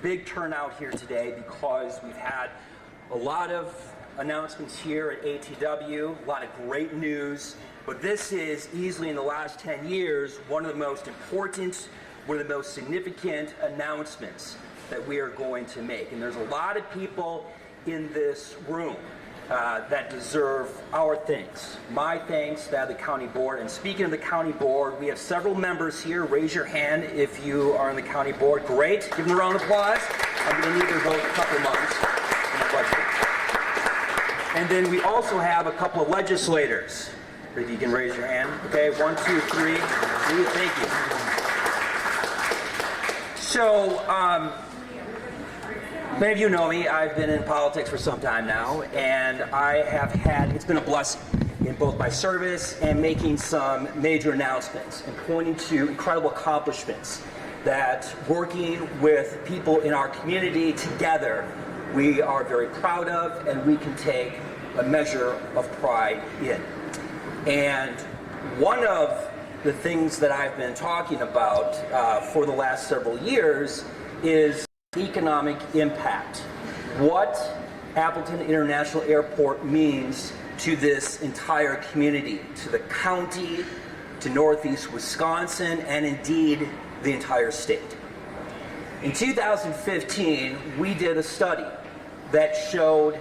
big turnout here today because we've had a lot of announcements here at ATW, a lot of great news, but this is easily in the last 10 years one of the most important, one of the most significant announcements that we are going to make. And there's a lot of people in this room that deserve our thanks. My thanks, that of the county board. And speaking of the county board, we have several members here. Raise your hand if you are on the county board. Great. Give them a round of applause. I'm going to need their vote in a couple months. And then we also have a couple of legislators. If you can raise your hand. Okay, 1, 2, 3. Thank you. So, many of you know me. I've been in politics for some time now, and I have had, it's been a blessing in both my service and making some major announcements and pointing to incredible accomplishments that working with people in our community together we are very proud of and we can take a measure of pride in. And one of the things that I've been talking about for the last several years is economic impact. What Appleton International Airport means to this entire community, to the county, to Northeast Wisconsin, and indeed the entire state. In 2015, we did a study that showed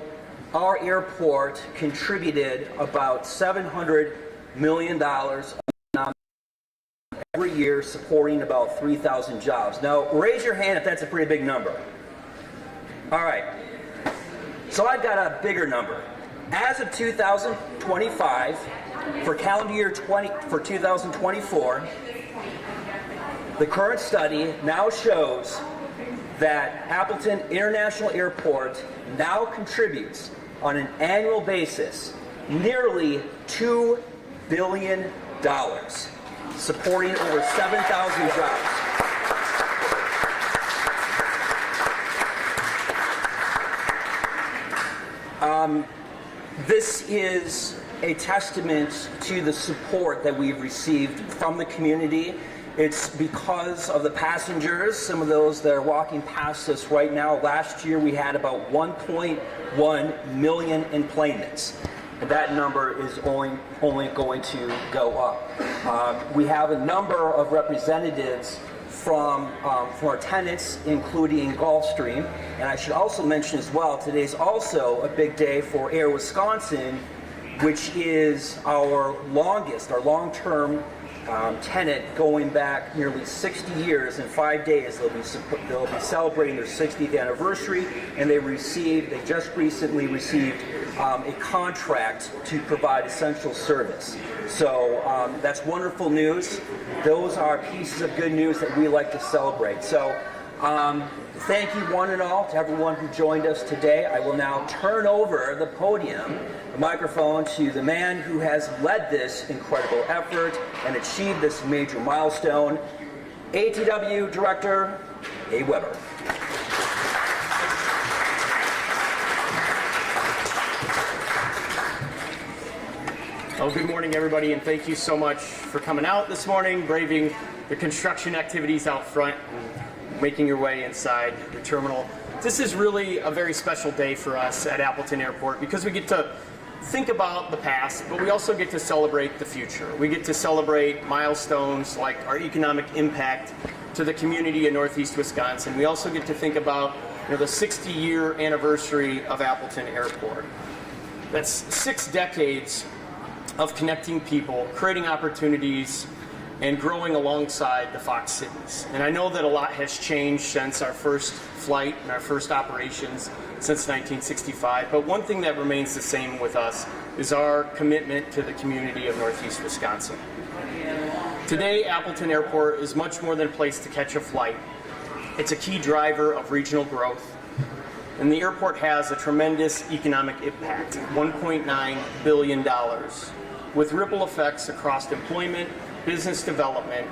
our airport contributed about $700 million every year, supporting about 3,000 jobs. Now, raise your hand if that's a pretty big number. All right. So I've got a bigger number. As of 2025, for calendar year 2024, the current study now shows that Appleton International Airport now contributes on an annual basis nearly $2 billion, supporting over 7,000 jobs. This is a testament to the support that we've received from the community. It's because of the passengers, some of those that are walking past us right now. Last year we had about 1.1 million enplanements. That number is only going to go up. We have a number of representatives from our tenants, including Gulfstream. And I should also mention as well, today's also a big day for Air Wisconsin, which is our long-term tenant going back nearly 60 years. In 5 days they'll be celebrating their 60th anniversary, and they just recently received a contract to provide essential service. So that's wonderful news. Those are pieces of good news that we like to celebrate. So thank you one and all to everyone who joined us today. I will now turn over the podium, the microphone, to the man who has led this incredible effort and achieved this major milestone, ATW Director A. Weber. Well, good morning, everybody, and thank you so much for coming out this morning, braving the construction activities out front, and making your way inside the terminal. This is really a very special day for us at Appleton Airport because we get to think about the past, but we also get to celebrate the future. We get to celebrate milestones like our economic impact to the community in Northeast Wisconsin. We also get to think about the 60-year anniversary of Appleton Airport. That's 6 decades of connecting people, creating opportunities, and growing alongside the Fox Cities. And I know that a lot has changed since our first flight and our first operations since 1965, but one thing that remains the same with us is our commitment to the community of Northeast Wisconsin. Today, Appleton Airport is much more than a place to catch a flight. It's a key driver of regional growth. And the airport has a tremendous economic impact, $1.9 billion, with ripple effects across employment, business development,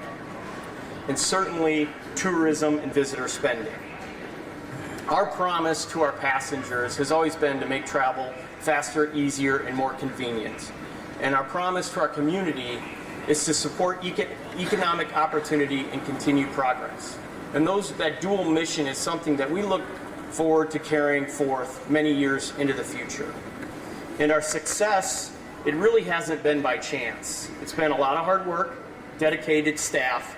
and certainly tourism and visitor spending. Our promise to our passengers has always been to make travel faster, easier, and more convenient. And our promise to our community is to support economic opportunity and continued progress. And that dual mission is something that we look forward to carrying forth many years into the future. And our success, it really hasn't been by chance. It's been a lot of hard work, dedicated staff,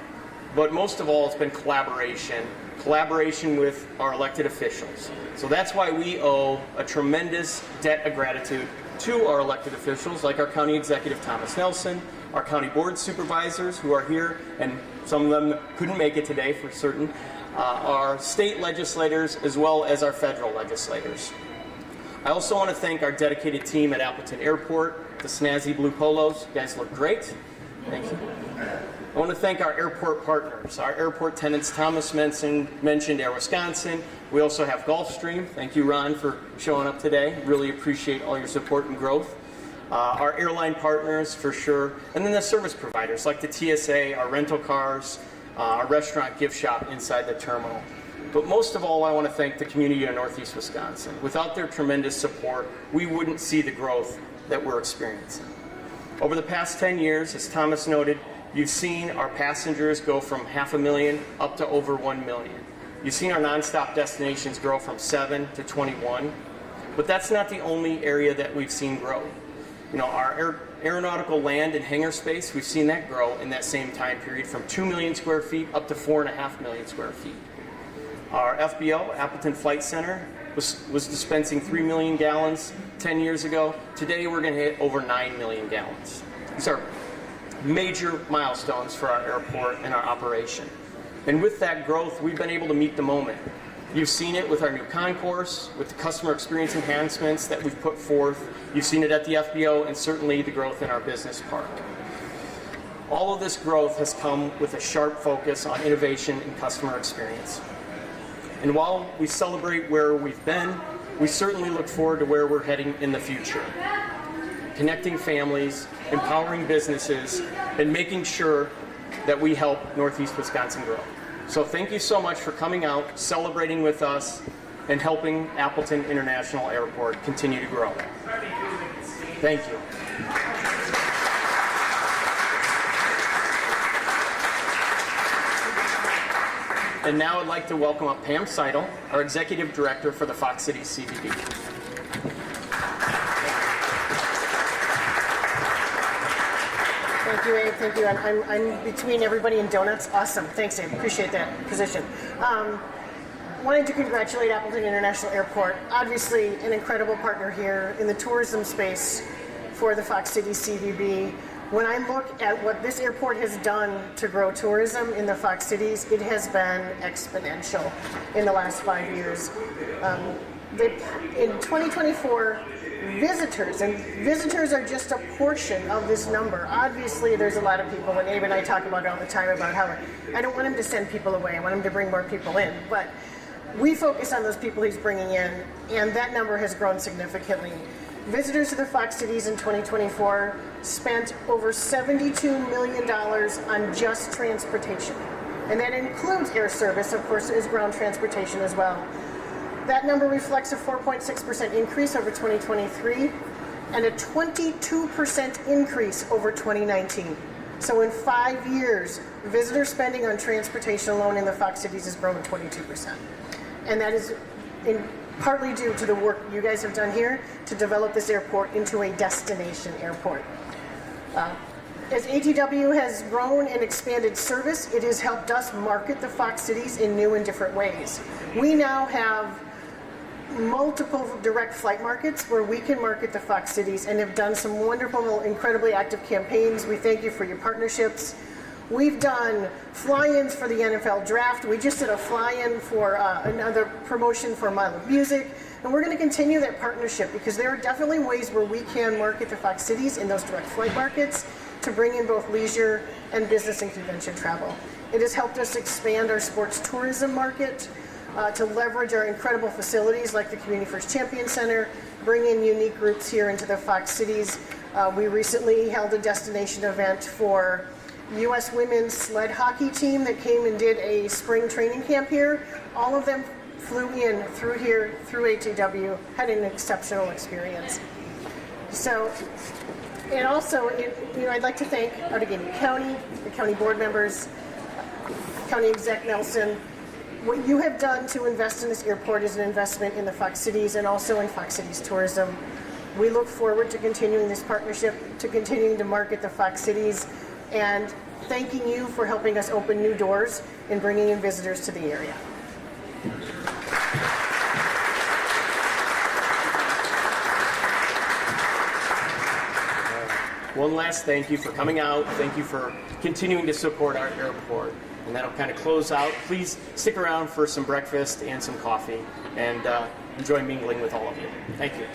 but most of all, it's been collaboration with our elected officials. So that's why we owe a tremendous debt of gratitude to our elected officials, like our County Executive Thomas Nelson, our County Board Supervisors who are here, and some of them couldn't make it today for certain, our state legislators, as well as our federal legislators. I also want to thank our dedicated team at Appleton Airport, the snazzy blue polos. You guys look great. Thank you. I want to thank our airport partners, our airport tenants. Thomas mentioned Air Wisconsin. We also have Gulfstream. Thank you, Ron, for showing up today. Really appreciate all your support and growth. Our airline partners, for sure. And then the service providers, like the TSA, our rental cars, our restaurant gift shop inside the terminal. But most of all, I want to thank the community of Northeast Wisconsin. Without their tremendous support, we wouldn't see the growth that we're experiencing. Over the past 10 years, as Thomas noted, you've seen our passengers go from 500,000 up to over 1 million. You've seen our nonstop destinations grow from 7 to 21. But that's not the only area that we've seen grow. Our aeronautical land and hangar space, we've seen that grow in that same time period from 2 million square feet up to 4.5 million square feet. Our FBO, Appleton Flight Center, was dispensing 3 million gallons 10 years ago. Today we're going to hit over 9 million gallons. These are major milestones for our airport and our operation. And with that growth, we've been able to meet the moment. You've seen it with our new concourse, with the customer experience enhancements that we've put forth. You've seen it at the FBO, and certainly the growth in our business park. All of this growth has come with a sharp focus on innovation and customer experience. And while we celebrate where we've been, we certainly look forward to where we're heading in the future. Connecting families, empowering businesses, and making sure that we help Northeast Wisconsin grow. So thank you so much for coming out, celebrating with us, and helping Appleton International Airport continue to grow. Thank you. And now I'd like to welcome up Pam Seidel, our Executive Director for the Fox City CBD. Thank you, Abe. Thank you. I'm between everybody and donuts. Awesome. Thanks, Abe. Appreciate that position. Wanted to congratulate Appleton International Airport. Obviously, an incredible partner here in the tourism space for the Fox City CVB. When I look at what this airport has done to grow tourism in the Fox Cities, it has been exponential in the last 5 years. In 2024, visitors are just a portion of this number. Obviously, there's a lot of people, and Abe and I talk about it all the time about how I don't want him to send people away. I want him to bring more people in. But we focus on those people he's bringing in, and that number has grown significantly. Visitors to the Fox Cities in 2024 spent over $72 million on just transportation. And that includes air service, of course, is ground transportation as well. That number reflects a 4.6% increase over 2023 and a 22% increase over 2019. So in 5 years, visitor spending on transportation alone in the Fox Cities has grown 22%. And that is partly due to the work you guys have done here to develop this airport into a destination airport. As ATW has grown and expanded service, it has helped us market the Fox Cities in new and different ways. We now have multiple direct flight markets where we can market the Fox Cities and have done some wonderful, incredibly active campaigns. We thank you for your partnerships. We've done fly-ins for the NFL draft. We just did a fly-in for another promotion for Mile of Music. And we're going to continue that partnership because there are definitely ways where we can market the Fox Cities in those direct flight markets to bring in both leisure and business and convention travel. It has helped us expand our sports tourism market to leverage our incredible facilities like the Community First Champion Center, bring in unique groups here into the Fox Cities. We recently held a destination event for U.S. women's sled hockey team that came and did a spring training camp here. All of them flew in through here, through ATW, had an exceptional experience. So, and also, I'd like to thank Outagamie County, the county board members, County Exec Nelson, what you have done to invest in this airport is an investment in the Fox Cities and also in Fox Cities tourism. We look forward to continuing this partnership, to continuing to market the Fox Cities, and thanking you for helping us open new doors and bringing in visitors to the area. One last thank you for coming out. Thank you for continuing to support our airport. And that'll kind of close out. Please stick around for some breakfast and some coffee, and enjoy mingling with all of you. Thank you.